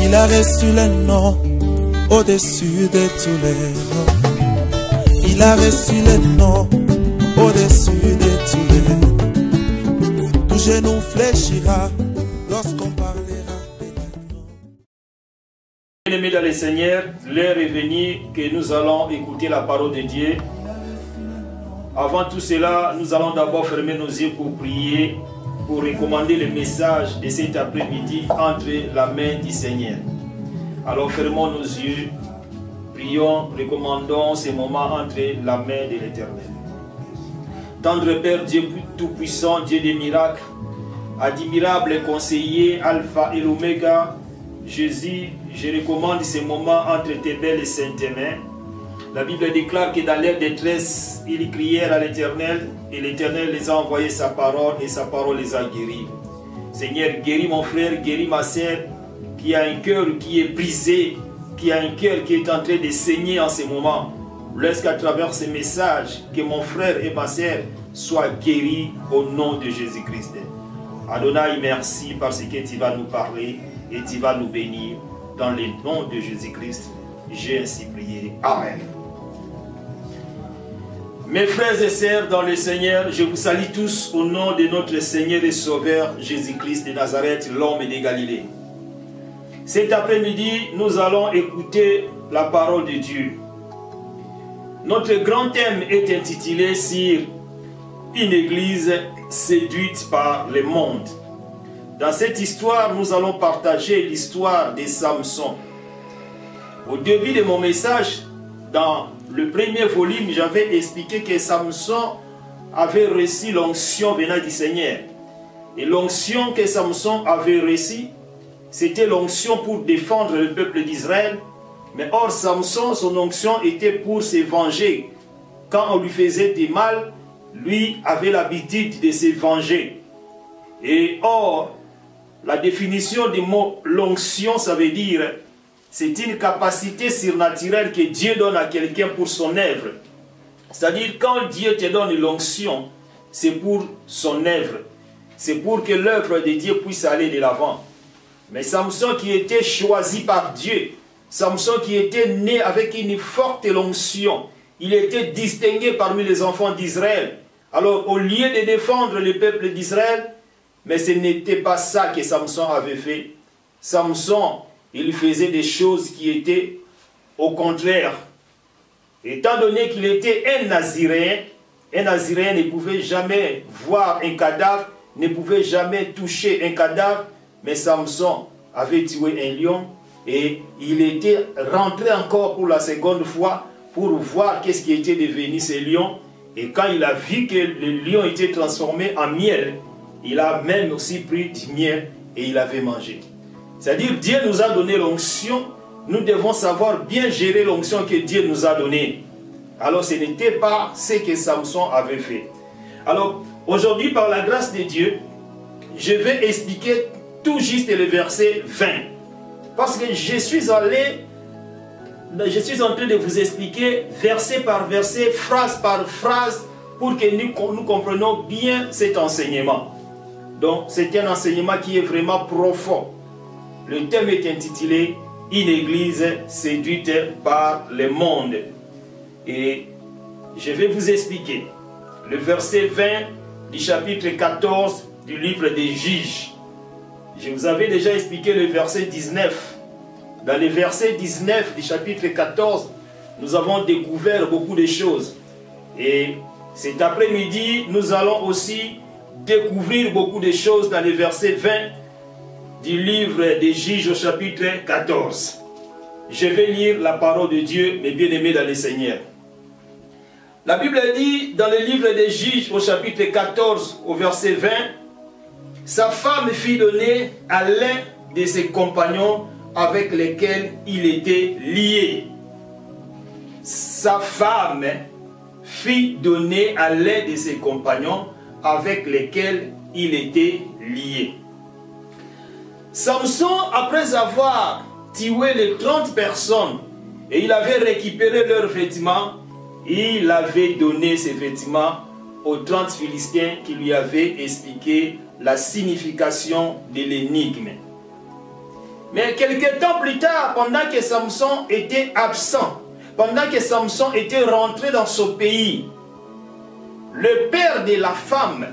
Il a reçu le nom au-dessus de tous les noms. Il a reçu le nom au-dessus de tous les noms. Tout genou fléchira lorsqu'on parlera de lui. Bien-aimés dans le Seigneur, l'heure est venue que nous allons écouter la parole de Dieu. Avant tout cela, nous allons d'abord fermer nos yeux pour prier, pour recommander le message de cet après-midi entre la main du Seigneur. Alors fermons nos yeux, prions, recommandons ces moments entre la main de l'Éternel. Tendre Père, Dieu Tout-Puissant, Dieu des miracles, admirable conseiller, Alpha et l'Oméga, Jésus, je recommande ces moments entre tes belles et saintes mains. La Bible déclare que dans leur détresse, ils crièrent à l'Éternel et l'Éternel les a envoyé sa parole et sa parole les a guéris. Seigneur, guéris mon frère, guéris ma sœur qui a un cœur qui est brisé, qui a un cœur qui est en train de saigner en ce moment. Laisse qu'à travers ce message, que mon frère et ma sœur soient guéris au nom de Jésus-Christ. Adonai, merci parce que tu vas nous parler et tu vas nous bénir dans le nom de Jésus-Christ. J'ai ainsi prié. Amen. Mes frères et sœurs dans le Seigneur, je vous salue tous au nom de notre Seigneur et Sauveur Jésus-Christ de Nazareth, l'homme de Galilée. Cet après-midi, nous allons écouter la parole de Dieu. Notre grand thème est intitulé sur une église séduite par le monde. Dans cette histoire, nous allons partager l'histoire de Samson. Au début de mon message, dans le premier volume, j'avais expliqué que Samson avait reçu l'onction venant du Seigneur. Et l'onction que Samson avait reçue, c'était l'onction pour défendre le peuple d'Israël. Mais or, Samson, son onction était pour se venger. Quand on lui faisait du mal, lui avait l'habitude de se venger. Et or, la définition du mot l'onction, ça veut dire c'est une capacité surnaturelle que Dieu donne à quelqu'un pour son œuvre. C'est-à-dire, quand Dieu te donne l'onction, c'est pour son œuvre. C'est pour que l'œuvre de Dieu puisse aller de l'avant. Mais Samson qui était choisi par Dieu, Samson qui était né avec une forte onction, il était distingué parmi les enfants d'Israël. Alors, au lieu de défendre le peuple d'Israël, mais ce n'était pas ça que Samson avait fait. Samson, il faisait des choses qui étaient au contraire. Étant donné qu'il était un Naziréen ne pouvait jamais voir un cadavre, ne pouvait jamais toucher un cadavre, mais Samson avait tué un lion et il était rentré encore pour la seconde fois pour voir qu'est-ce qui était devenu ce lion. Et quand il a vu que le lion était transformé en miel, il a même aussi pris du miel et il avait mangé. C'est-à-dire, Dieu nous a donné l'onction, nous devons savoir bien gérer l'onction que Dieu nous a donnée. Alors, ce n'était pas ce que Samson avait fait. Alors, aujourd'hui, par la grâce de Dieu, je vais expliquer tout juste le verset 20. Parce que je suis en train de vous expliquer verset par verset, phrase par phrase, pour que nous comprenions bien cet enseignement. Donc, c'est un enseignement qui est vraiment profond. Le thème est intitulé « Une église séduite par le monde ». Et je vais vous expliquer le verset 20 du chapitre 14 du livre des Juges. Je vous avais déjà expliqué le verset 19. Dans le verset 19 du chapitre 14, nous avons découvert beaucoup de choses. Et cet après-midi, nous allons aussi découvrir beaucoup de choses dans le verset 20 du livre des Juges au chapitre 14. Je vais lire la parole de Dieu, mes bien-aimés dans le Seigneur. La Bible dit dans le livre des Juges au chapitre 14 au verset 20, « Sa femme fut donnée à l'un de ses compagnons avec lesquels il était lié. » Sa femme fut donnée à l'un de ses compagnons avec lesquels il était lié. Samson, après avoir tué les 30 personnes et il avait récupéré leurs vêtements, il avait donné ces vêtements aux 30 Philistins qui lui avaient expliqué la signification de l'énigme. Mais quelques temps plus tard, pendant que Samson était absent, pendant que Samson était rentré dans son pays, le père de la femme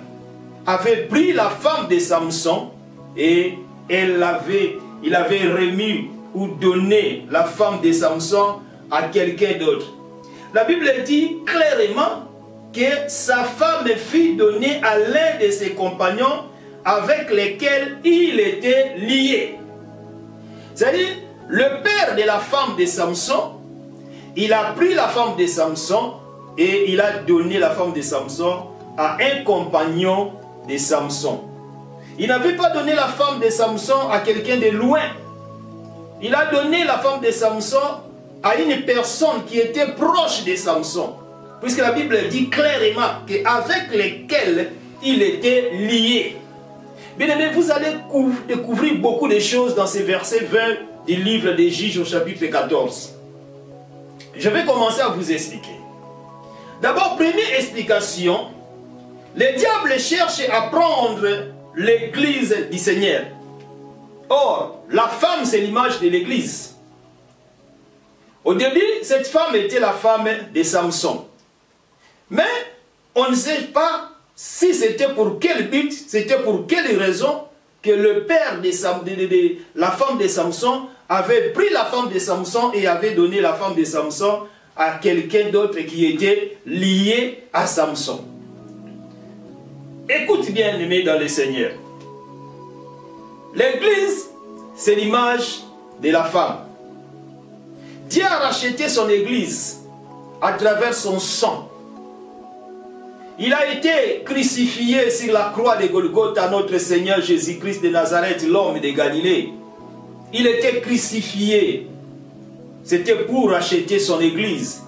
avait pris la femme de Samson et il avait remis ou donné la femme de Samson à quelqu'un d'autre. La Bible dit clairement que sa femme fut donnée à l'un de ses compagnons avec lesquels il était lié. C'est-à-dire, le père de la femme de Samson, il a pris la femme de Samson et il a donné la femme de Samson à un compagnon de Samson. Il n'avait pas donné la femme de Samson à quelqu'un de loin. Il a donné la femme de Samson à une personne qui était proche de Samson. Puisque la Bible dit clairement qu'avec lesquels il était lié. Bien aimé, vous allez découvrir beaucoup de choses dans ces versets 20 du livre des Juges au chapitre 14. Je vais commencer à vous expliquer. D'abord, première explication, le diable cherche à prendre l'église du Seigneur. Or, la femme, c'est l'image de l'église. Au début, cette femme était la femme de Samson. Mais on ne sait pas si c'était pour quel but, c'était pour quelle raison que le père de la femme de Samson avait pris la femme de Samson et avait donné la femme de Samson à quelqu'un d'autre qui était lié à Samson. Écoute bien, aimé dans le Seigneur. L'église, c'est l'image de la femme. Dieu a racheté son église à travers son sang. Il a été crucifié sur la croix de Golgotha, notre Seigneur Jésus-Christ de Nazareth, l'homme de Galilée. Il était crucifié. C'était pour racheter son église.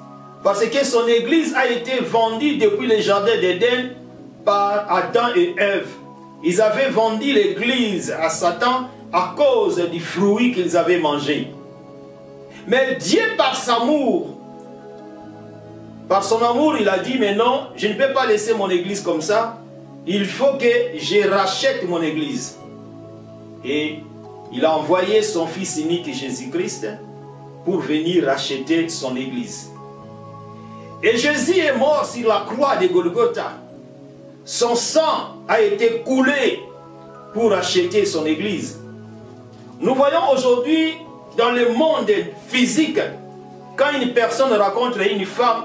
Parce que son église a été vendue depuis le jardin d'Éden par Adam et Ève. Ils avaient vendu l'église à Satan à cause du fruit qu'ils avaient mangé. Mais Dieu, par son amour, il a dit, mais non, je ne peux pas laisser mon église comme ça. Il faut que je rachète mon église. Et il a envoyé son fils unique Jésus-Christ pour venir racheter son église. Et Jésus est mort sur la croix de Golgotha. Son sang a été coulé pour racheter son église. Nous voyons aujourd'hui dans le monde physique, quand une personne rencontre une femme,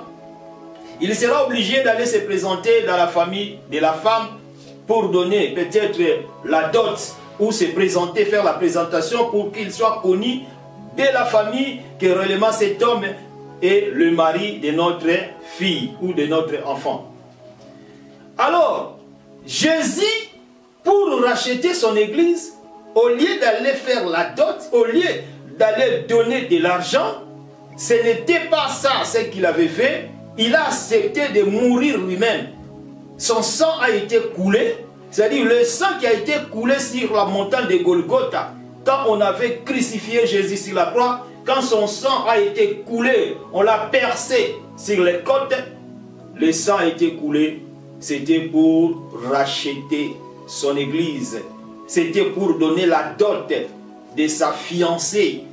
il sera obligé d'aller se présenter dans la famille de la femme pour donner peut-être la dot ou se présenter, faire la présentation pour qu'il soit connu de la famille que réellement cet homme est le mari de notre fille ou de notre enfant. Alors, Jésus, pour racheter son église, au lieu d'aller faire la dot, au lieu d'aller donner de l'argent, ce n'était pas ça ce qu'il avait fait. Il a accepté de mourir lui-même. Son sang a été coulé, c'est-à-dire le sang qui a été coulé sur la montagne de Golgotha, quand on avait crucifié Jésus sur la croix, quand son sang a été coulé, on l'a percé sur les côtes, le sang a été coulé, c'était pour racheter son église. C'était pour donner la dot de sa fiancée,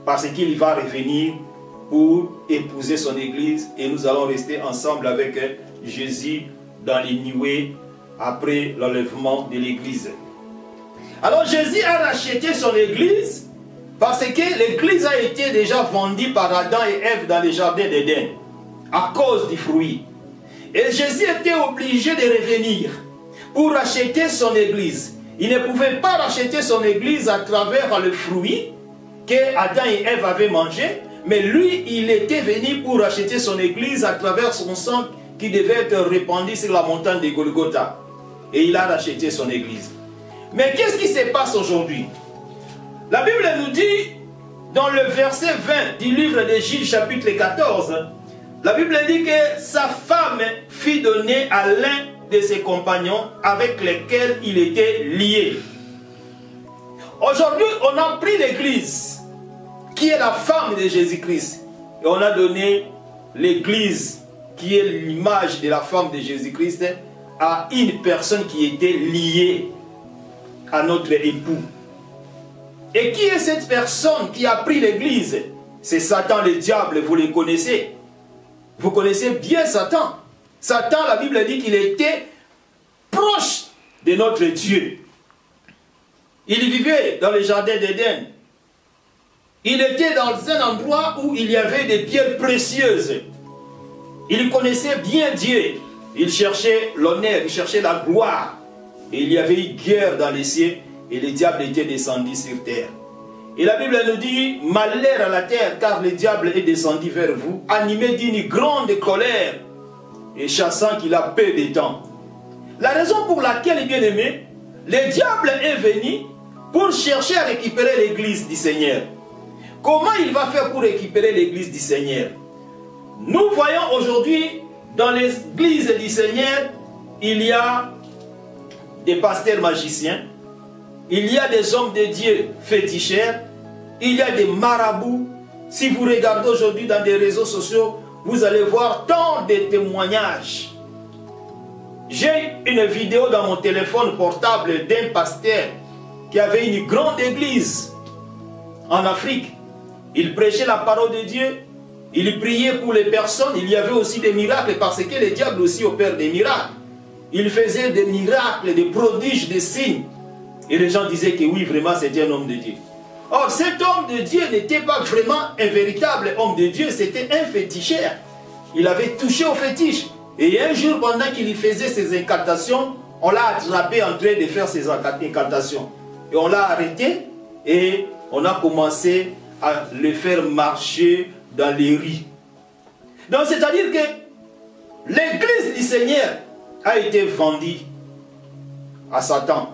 parce qu'il va revenir pour épouser son église et nous allons rester ensemble avec Jésus dans les nuées après l'enlèvement de l'église. Alors Jésus a racheté son église parce que l'église a été déjà vendue par Adam et Ève dans le jardin d'Éden à cause du fruit. Et Jésus était obligé de revenir pour racheter son église. Il ne pouvait pas racheter son église à travers le fruit que Adam et Ève avaient mangé, mais lui, il était venu pour racheter son église à travers son sang qui devait être répandu sur la montagne de Golgotha. Et il a racheté son église. Mais qu'est-ce qui se passe aujourd'hui? La Bible nous dit, dans le verset 20 du livre des Juges, chapitre 14, la Bible dit que sa femme fut donnée à l'un de ses compagnons avec lesquels il était lié. Aujourd'hui, on a pris l'église, qui est la femme de Jésus-Christ, et on a donné l'église, qui est l'image de la femme de Jésus-Christ, à une personne qui était liée à notre époux. Et qui est cette personne qui a pris l'église? C'est Satan, le diable, vous le connaissez. Vous connaissez bien Satan. Satan, la Bible dit qu'il était proche de notre Dieu. Il vivait dans le jardin d'Éden. Il était dans un endroit où il y avait des pierres précieuses. Il connaissait bien Dieu. Il cherchait l'honneur, il cherchait la gloire. Et il y avait eu guerre dans les cieux et le diable était descendu sur terre. Et la Bible nous dit, malheur à la terre, car le diable est descendu vers vous, animé d'une grande colère et chassant qu'il a peu de temps. La raison pour laquelle, bien aimé, le diable est venu pour chercher à récupérer l'église du Seigneur. Comment il va faire pour récupérer l'église du Seigneur? Nous voyons aujourd'hui, dans l'église du Seigneur, il y a des pasteurs magiciens, il y a des hommes de Dieu féticheurs, il y a des marabouts. Si vous regardez aujourd'hui dans des réseaux sociaux, vous allez voir tant de témoignages. J'ai une vidéo dans mon téléphone portable d'un pasteur qui avait une grande église en Afrique. Il prêchait la parole de Dieu, il priait pour les personnes, il y avait aussi des miracles parce que le diable aussi opère des miracles. Il faisait des miracles, des prodiges, des signes. Et les gens disaient que oui, vraiment, c'était un homme de Dieu. Or, cet homme de Dieu n'était pas vraiment un véritable homme de Dieu, c'était un féticheur. Il avait touché au fétiche. Et un jour, pendant qu'il faisait ses incantations, on l'a attrapé en train de faire ses incantations. Et on l'a arrêté et on a commencé à le faire marcher dans les rues. Donc, c'est-à-dire que l'église du Seigneur a été vendue à Satan.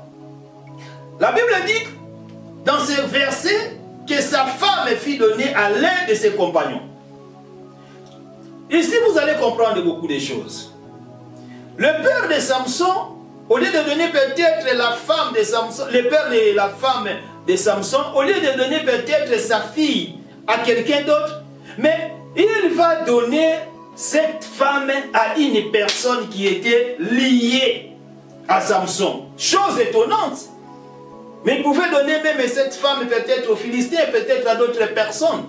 La Bible dit dans ce verset que sa femme fut donnée à l'un de ses compagnons. Ici, vous allez comprendre beaucoup de choses. Le père de Samson, au lieu de donner peut-être la femme de Samson, le père de la femme de Samson, au lieu de donner peut-être sa fille à quelqu'un d'autre, mais il va donner cette femme à une personne qui était liée à Samson. Chose étonnante. Mais il pouvait donner même cette femme peut-être aux Philistins, peut-être à d'autres personnes.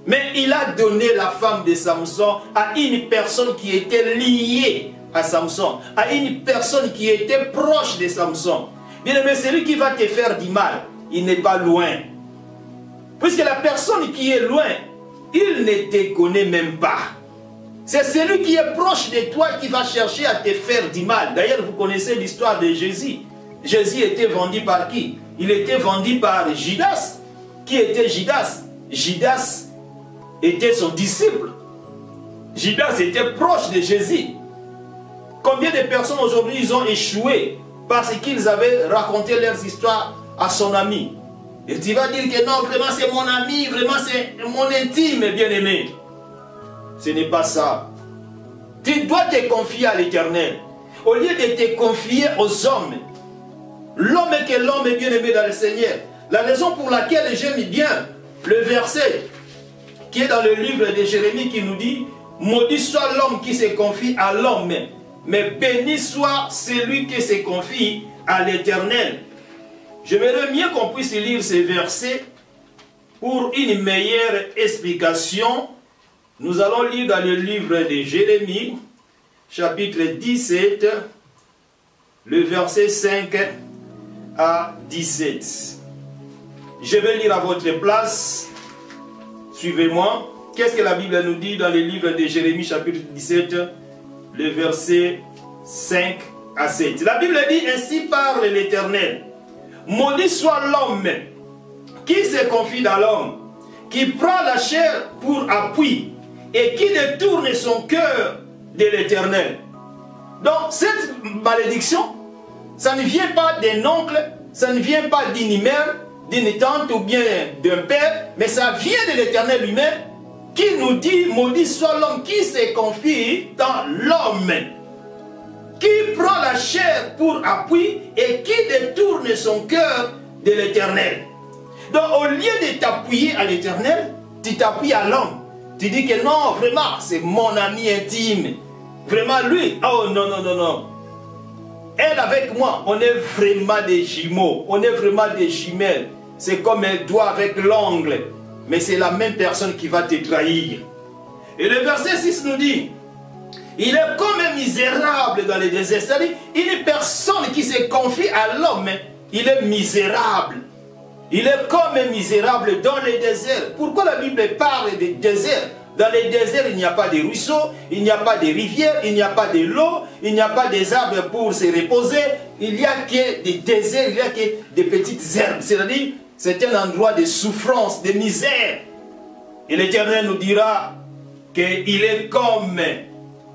Mais il a donné la femme de Samson à une personne qui était liée à Samson, à une personne qui était proche de Samson. Bien aimé, celui qui va te faire du mal, il n'est pas loin. Puisque la personne qui est loin, il ne te connaît même pas. C'est celui qui est proche de toi qui va chercher à te faire du mal. D'ailleurs, vous connaissez l'histoire de Jésus. Jésus était vendu par qui? Il était vendu par Judas. Qui était Judas? Judas était son disciple. Judas était proche de Jésus. Combien de personnes aujourd'hui ils ont échoué parce qu'ils avaient raconté leurs histoires à son ami? Et tu vas dire que non, vraiment c'est mon ami, vraiment c'est mon intime, bien-aimé. Ce n'est pas ça. Tu dois te confier à l'Éternel. Au lieu de te confier aux hommes, l'homme est que l'homme est bien-aimé dans le Seigneur. La raison pour laquelle j'aime bien le verset qui est dans le livre de Jérémie qui nous dit « Maudit soit l'homme qui se confie à l'homme, mais béni soit celui qui se confie à l'Éternel. » J'aimerais bien qu'on puisse lire ces versets pour une meilleure explication. Nous allons lire dans le livre de Jérémie, chapitre 17, le verset 5 à 17. Je vais lire à votre place. Suivez-moi. Qu'est-ce que la Bible nous dit dans le livre de Jérémie, chapitre 17, le verset 5 à 7. La Bible dit, ainsi parle l'Éternel. Maudit soit l'homme qui se confie dans l'homme, qui prend la chair pour appui et qui détourne son cœur de l'Éternel. Donc cette malédiction, ça ne vient pas d'un oncle, ça ne vient pas d'une mère, d'une tante ou bien d'un père, mais ça vient de l'Éternel lui-même qui nous dit, maudit soit l'homme qui se confie dans l'homme, qui prend la chair pour appui et qui détourne son cœur de l'Éternel. Donc au lieu de t'appuyer à l'Éternel, tu t'appuies à l'homme. Tu dis que non, vraiment, c'est mon ami intime. Vraiment lui, oh non, non, non, non. Elle avec moi, on est vraiment des jumeaux, on est vraiment des jumelles. c'est comme un doigt avec l'ongle, mais c'est la même personne qui va te trahir. Et le verset 6 nous dit, il est comme un misérable dans le désert. C'est-à-dire, une personne qui se confie à l'homme, il est misérable. Il est comme un misérable dans le désert. Pourquoi la Bible parle de désert? Dans les déserts, il n'y a pas de ruisseaux, il n'y a pas de rivières, il n'y a pas de l'eau, il n'y a pas des arbres pour se reposer. Il n'y a que des déserts, il n'y a que des petites herbes. C'est-à-dire, c'est un endroit de souffrance, de misère. Et l'Éternel nous dira qu'il est comme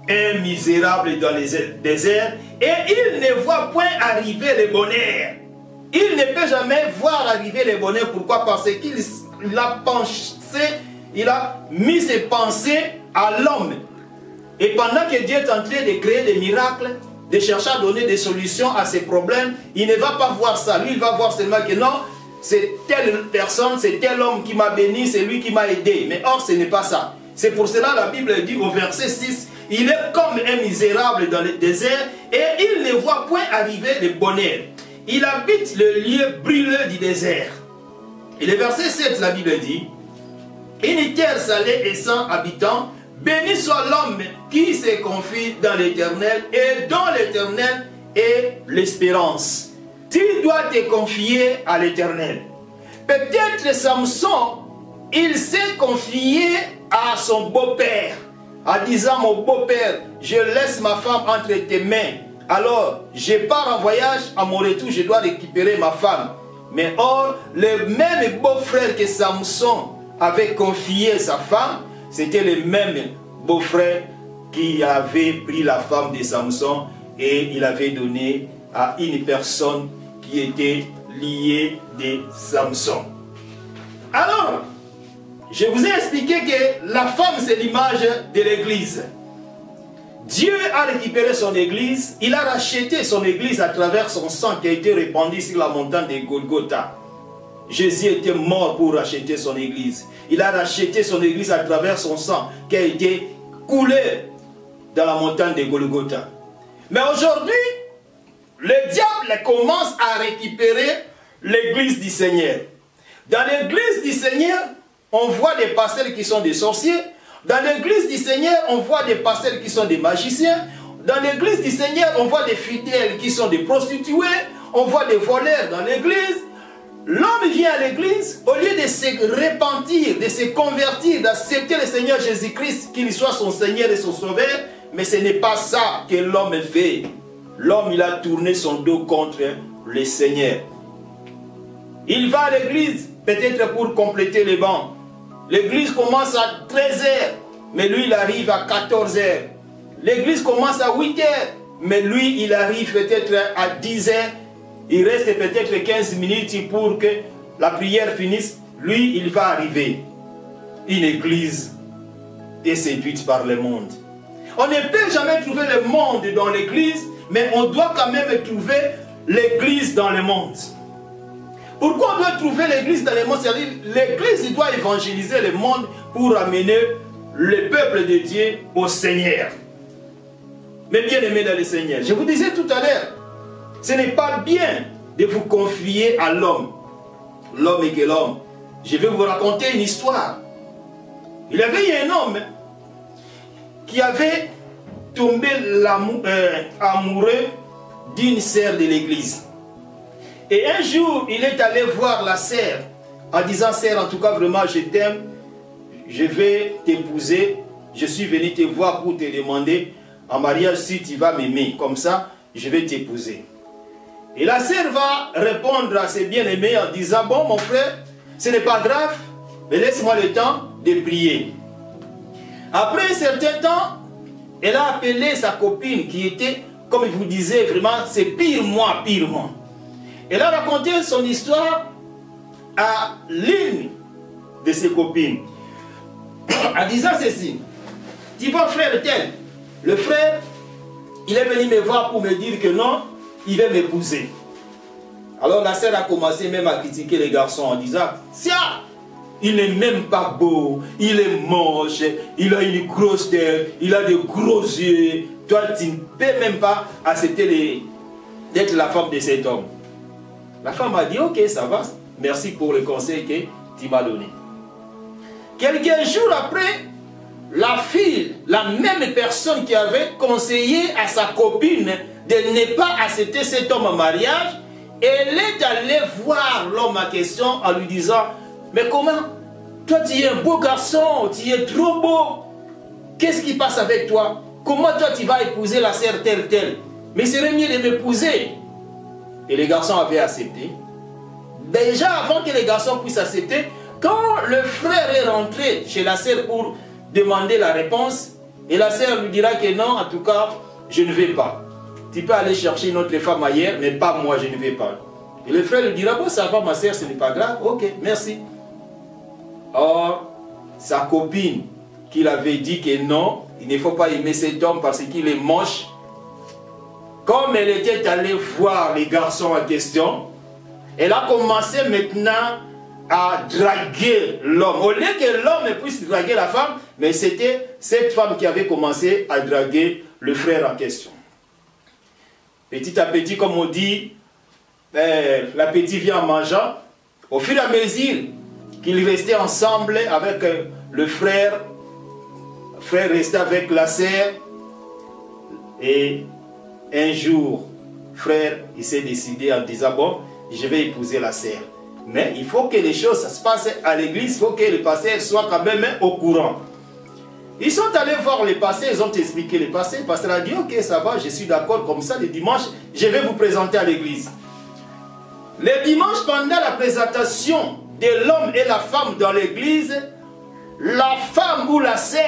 un misérable dans les déserts et il ne voit point arriver le bonheur. Il ne peut jamais voir arriver le bonheur. Pourquoi? Parce qu'il a pensé, il a mis ses pensées à l'homme. Et pendant que Dieu est en train de créer des miracles, de chercher à donner des solutions à ses problèmes, il ne va pas voir ça. Lui, il va voir seulement que non, c'est telle personne, c'est tel homme qui m'a béni, c'est lui qui m'a aidé. Mais or, ce n'est pas ça. C'est pour cela que la Bible dit au verset 6, il est comme un misérable dans le désert et il ne voit point arriver le bonheur. Il habite le lieu brûleux du désert. Et le verset 7, la Bible dit, une terre salée et sans habitants, béni soit l'homme qui se confie dans l'Éternel et dans l'Éternel est l'espérance. Tu dois te confier à l'Éternel. Peut-être Samson, il s'est confié à son beau-père, en disant, mon beau-père, je laisse ma femme entre tes mains. Alors, je pars en voyage, à mon retour, je dois récupérer ma femme. Mais or, le même beau-frère que Samson avait confié sa femme, c'était le même beau-frère qui avait pris la femme de Samson et il avait donné à une personne qui était liée de Samson. Alors, je vous ai expliqué que la femme, c'est l'image de l'église. Dieu a récupéré son église, il a racheté son église à travers son sang qui a été répandu sur la montagne de Golgotha. Jésus était mort pour racheter son église. Il a racheté son église à travers son sang qui a été coulé dans la montagne de Golgotha. Mais aujourd'hui, le diable commence à récupérer l'église du Seigneur. Dans l'église du Seigneur, on voit des pasteurs qui sont des sorciers. Dans l'église du Seigneur, on voit des pasteurs qui sont des magiciens. Dans l'église du Seigneur, on voit des fidèles qui sont des prostituées. On voit des voleurs dans l'église. L'homme vient à l'église, au lieu de se repentir, de se convertir, d'accepter le Seigneur Jésus-Christ, qu'il soit son Seigneur et son Sauveur. Mais ce n'est pas ça que l'homme fait. L'homme, il a tourné son dos contre le Seigneur. Il va à l'église, peut-être pour compléter les bancs. L'église commence à 13 h, mais lui, il arrive à 14 h. L'église commence à 8 h, mais lui, il arrive peut-être à 10 h. Il reste peut-être 15 minutes pour que la prière finisse. Lui, il va arriver. Une église est séduite par le monde. On ne peut jamais trouver le monde dans l'église, mais on doit quand même trouver l'église dans le monde. Pourquoi on doit trouver l'église dans le monde? C'est-à-dire l'église doit évangéliser le monde pour amener le peuple de Dieu au Seigneur. Mais bien aimé dans le Seigneur, je vous disais tout à l'heure, ce n'est pas bien de vous confier à l'homme. L'homme est que l'homme. Je vais vous raconter une histoire. Il y avait un homme qui avait tombé amoureux d'une sœur de l'église. Et un jour, il est allé voir la sœur en disant, sœur, en tout cas, vraiment, je t'aime, je vais t'épouser, je suis venu te voir pour te demander en mariage si tu vas m'aimer. Comme ça, je vais t'épouser. Et la sœur va répondre à ses bien-aimés en disant, bon, mon frère, ce n'est pas grave, mais laisse-moi le temps de prier. Après un certain temps, elle a appelé sa copine qui était, comme je vous disais, vraiment, c'est pire moi, pire moi. Elle a raconté son histoire à l'une de ses copines, en disant ceci. Tu vois, frère tel, le frère, il est venu me voir pour me dire que non, il va m'épouser. Alors la sœur a commencé même à critiquer les garçons en disant, tiens, il n'est même pas beau, il est moche, il a une grosse tête, il a de gros yeux. Toi, tu ne peux même pas accepter d'être la femme de cet homme. La femme a dit, ok, ça va, merci pour le conseil que tu m'as donné. Quelques jours après, la fille, la même personne qui avait conseillé à sa copine de ne pas accepter cet homme en mariage, elle est allée voir l'homme en question en lui disant, mais comment? Toi tu es un beau garçon, tu es trop beau. Qu'est-ce qui passe avec toi? Comment toi tu vas épouser la sœur telle? Mais il serait mieux de m'épouser. Et les garçons avaient accepté. Déjà avant que les garçons puissent accepter, quand le frère est rentré chez la sœur pour demander la réponse, et la sœur lui dira que non, en tout cas, je ne vais pas. Tu peux aller chercher une autre femme ailleurs, mais pas moi, je ne vais pas. Et le frère lui dira, bon, ça va ma sœur, ce n'est pas grave, ok, merci. Or, sa copine, qui l'avait dit que non, il ne faut pas aimer cet homme parce qu'il est moche, comme elle était allée voir les garçons en question, elle a commencé maintenant à draguer l'homme. Au lieu que l'homme puisse draguer la femme, mais c'était cette femme qui avait commencé à draguer le frère en question. Petit à petit, comme on dit, l'appétit vient en mangeant. Au fur et à mesure qu'ils restaient ensemble avec le frère restait avec la sœur, et un jour, frère, il s'est décidé en disant, bon, je vais épouser la sœur. Mais il faut que les choses se passent à l'église, il faut que le pasteur soit quand même au courant. Ils sont allés voir le pasteur, ils ont expliqué le pasteur. Le pasteur a dit, ok, ça va, je suis d'accord, comme ça, le dimanche, je vais vous présenter à l'église. Le dimanche, pendant la présentation de l'homme et la femme dans l'église, la femme ou la sœur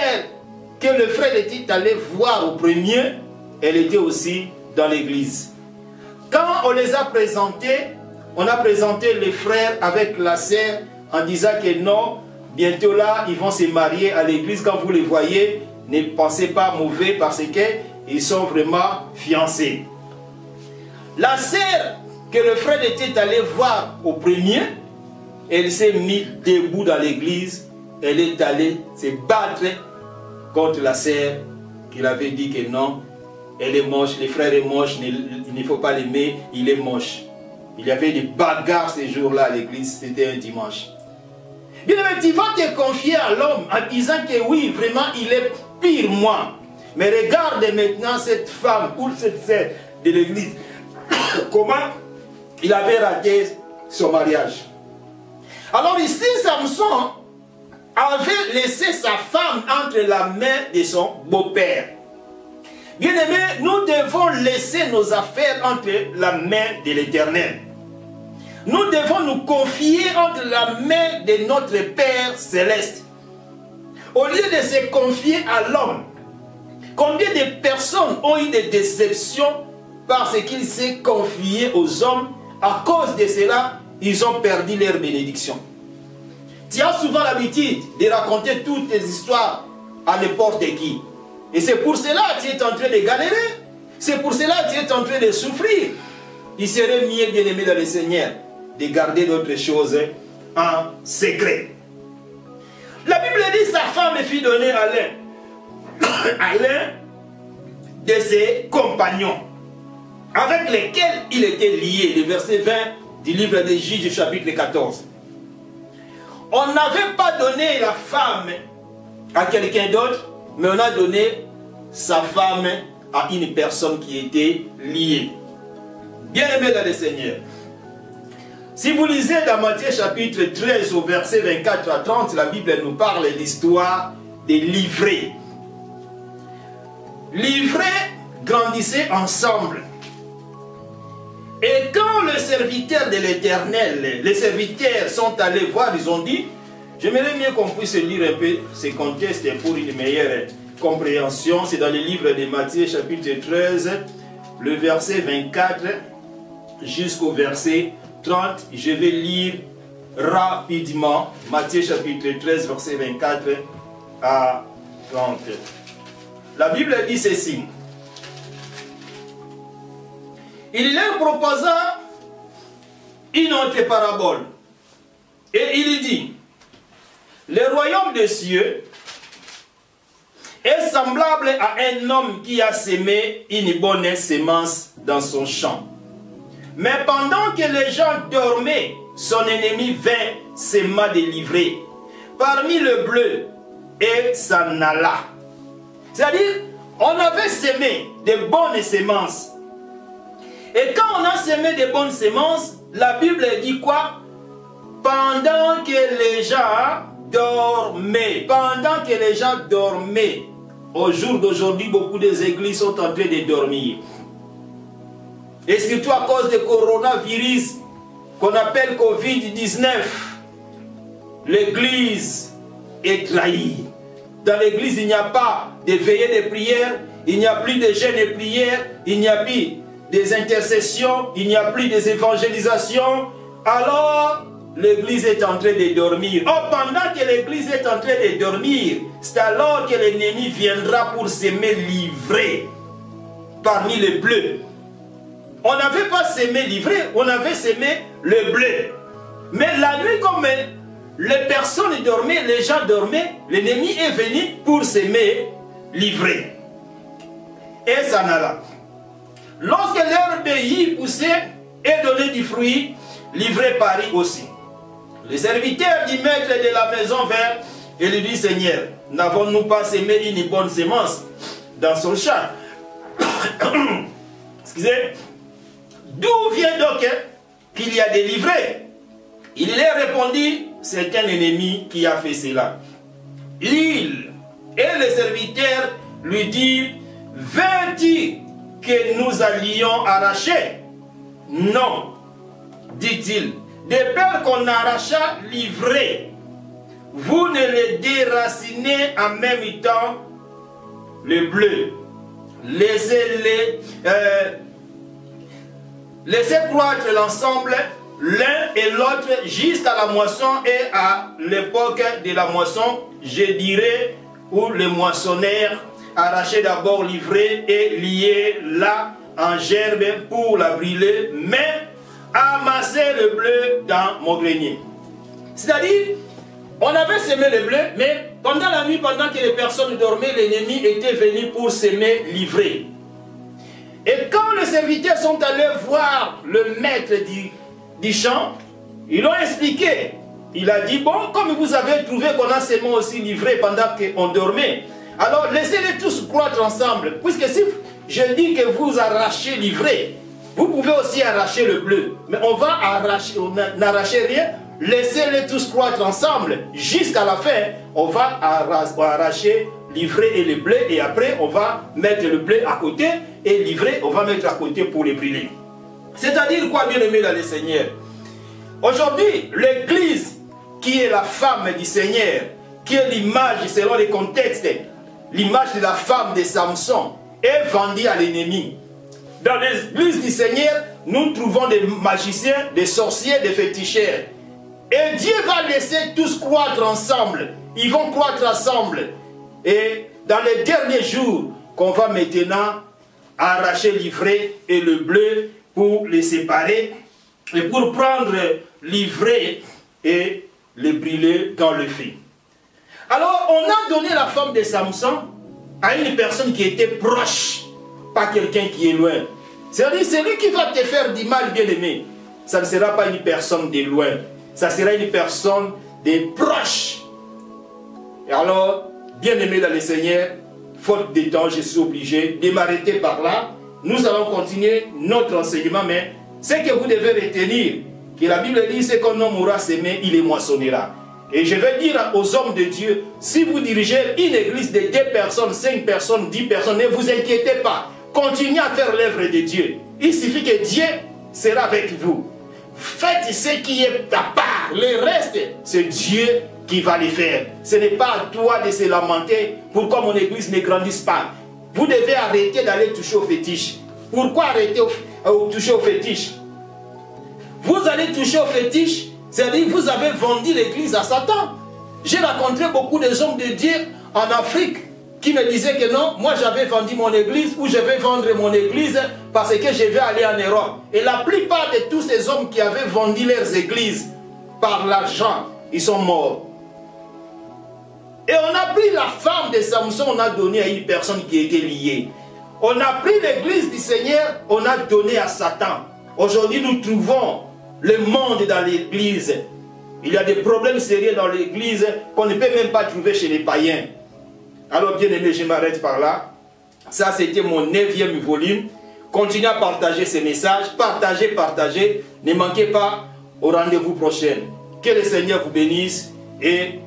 que le frère était allé voir au premier, elle était aussi dans l'église. Quand on les a présentés, on a présenté les frères avec la sœur en disant que non, bientôt là, ils vont se marier à l'église. Quand vous les voyez, ne pensez pas mauvais parce qu'ils sont vraiment fiancés. La sœur que le frère était allé voir au premier, elle s'est mise debout dans l'église. Elle est allée se battre contre la sœur qui avait dit que non, elle est moche, le frère est moche, il ne faut pas l'aimer, il est moche. Il y avait des bagarres ces jours-là à l'église, c'était un dimanche. Bien aimé, tu vas te confier à l'homme en disant que oui, vraiment, il est pire moi. Mais regarde maintenant cette femme ou cette sœur de l'église, comment il avait raté son mariage. Alors ici, Samson avait laissé sa femme entre la main de son beau-père. Bien aimé, nous devons laisser nos affaires entre la main de l'Éternel. Nous devons nous confier entre la main de notre Père Céleste. Au lieu de se confier à l'homme, combien de personnes ont eu des déceptions parce qu'ils s'est confié aux hommes? À cause de cela, ils ont perdu leur bénédiction. Tu as souvent l'habitude de raconter toutes tes histoires à n'importe qui. Et c'est pour cela que tu es en train de galérer. C'est pour cela que tu es en train de souffrir. Il serait mieux, bien aimé dans le Seigneur, de garder d'autres choses en secret. La Bible dit sa femme fut donnée à l'un de ses compagnons, avec lesquels il était lié. Le verset 20 du livre des Juges, chapitre 14. On n'avait pas donné la femme à quelqu'un d'autre, mais on a donné sa femme à une personne qui était liée. Bien aimé dans le Seigneur. Si vous lisez dans Matthieu chapitre 13 au verset 24 à 30, la Bible nous parle de l'histoire des livrés. Livrés grandissaient ensemble. Et quand le serviteur de l'Éternel, les serviteurs sont allés voir, ils ont dit, j'aimerais mieux qu'on puisse lire un peu ces contextes pour une meilleure compréhension. C'est dans le livre de Matthieu chapitre 13, le verset 24 jusqu'au verset 30. Je vais lire rapidement Matthieu chapitre 13, verset 24 à 30. La Bible dit ceci. Il leur proposa une autre parabole. Et il dit, le royaume des cieux est semblable à un homme qui a semé une bonne semence dans son champ. Mais pendant que les gens dormaient, son ennemi vint se m'a délivré. Parmi le bleu, et s'en alla. C'est-à-dire, on avait semé de bonnes semences. Et quand on a semé de bonnes semences, la Bible dit quoi? Pendant que les gens dormaient. Pendant que les gens dormaient. Au jour d'aujourd'hui, beaucoup des églises sont en train de dormir. Et surtout à cause du coronavirus qu'on appelle Covid-19. L'église est trahie. Dans l'église, il n'y a pas de veillée de prière, il n'y a plus de jeûne et prière, il n'y a plus des intercessions, il n'y a plus des évangélisations. Alors, l'église est en train de dormir. Oh, pendant que l'église est en train de dormir, c'est alors que l'ennemi viendra pour s'aimer livré parmi les bleus. On n'avait pas semé livré, on avait semé le bleu. Mais la nuit, comme les personnes dormaient, les gens dormaient, l'ennemi est venu pour s'aimer livré. Et ça n'a là. Lorsque l'herbe y poussait et donnait du fruit, livré parit aussi. Le serviteur du maître de la maison vint et lui dit: Seigneur, n'avons-nous pas semé une bonne semence dans son champ? Excusez. D'où vient donc qu'il y a des livrés? Il leur répondit: c'est un ennemi qui a fait cela. Il et le serviteur lui dit: veux-tu que nous allions arracher? Non, dit-il, de peur qu'on arracha livré. Vous ne les déracinez en même temps le bleu. Laissez-les laissez croître l'ensemble l'un et l'autre jusqu'à la moisson, et à l'époque de la moisson, je dirais, où le moissonneur arrachait d'abord livré et lié là en gerbe pour la brûler, mais amasser le bleu dans mon grenier. C'est-à-dire, on avait semé le bleu, mais pendant la nuit, pendant que les personnes dormaient, l'ennemi était venu pour s'aimer livré. Et quand les serviteurs sont allés voir le maître du champ, ils l'ont expliqué. Il a dit: bon, comme vous avez trouvé qu'on a semé aussi livré pendant qu'on dormait, alors laissez-les tous croître ensemble. Puisque si je dis que vous arrachez livré, vous pouvez aussi arracher le bleu. Mais on va arracher, on n'arrache rien, laissez-les tous croître ensemble. Jusqu'à la fin, on va arracher livré et le bleu, et après on va mettre le bleu à côté, et livré on va mettre à côté pour les brûler. C'est-à-dire quoi, bien aimé dans le Seigneur? Aujourd'hui, l'église qui est la femme du Seigneur, qui est l'image selon les contextes, l'image de la femme de Samson, est vendue à l'ennemi. Dans l'église du Seigneur, nous trouvons des magiciens, des sorciers, des féticheurs. Et Dieu va laisser tous croître ensemble. Ils vont croître ensemble. Et dans les derniers jours, qu'on va maintenant arracher l'ivraie et le bleu pour les séparer, et pour prendre l'ivraie et les brûler dans le feu. Alors, on a donné la femme de Samson à une personne qui était proche, pas quelqu'un qui est loin. C'est-à-dire, celui qui va te faire du mal, bien aimé, ça ne sera pas une personne de loin, ça sera une personne de proche. Et alors, bien aimé dans le Seigneur, faute de temps, je suis obligé de m'arrêter par là. Nous allons continuer notre enseignement, mais ce que vous devez retenir, que la Bible dit, c'est qu'un homme aura semé, il les moissonnera. Et je vais dire aux hommes de Dieu, si vous dirigez une église de 2 personnes, 5 personnes, 10 personnes, ne vous inquiétez pas. Continuez à faire l'œuvre de Dieu. Il suffit que Dieu sera avec vous. Faites ce qui est à part. Le reste, c'est Dieu qui va les faire. Ce n'est pas à toi de se lamenter pourquoi mon église ne grandisse pas. Vous devez arrêter d'aller toucher aux fétiches. Pourquoi arrêter toucher aux fétiches? Vous allez toucher aux fétiches, c'est-à-dire vous avez vendu l'église à Satan. J'ai rencontré beaucoup de hommes de Dieu en Afrique qui me disaient que non, moi j'avais vendu mon église ou je vais vendre mon église parce que je vais aller en Europe. Et la plupart de tous ces hommes qui avaient vendu leurs églises par l'argent, ils sont morts. Et on a pris la femme de Samson, on a donné à une personne qui était liée. On a pris l'église du Seigneur, on a donné à Satan. Aujourd'hui, nous trouvons le monde dans l'église. Il y a des problèmes sérieux dans l'église qu'on ne peut même pas trouver chez les païens. Alors bien aimé, je m'arrête par là. Ça c'était mon 9e volume. Continuez à partager ces messages. Partagez, partagez. Ne manquez pas au rendez-vous prochain. Que le Seigneur vous bénisse et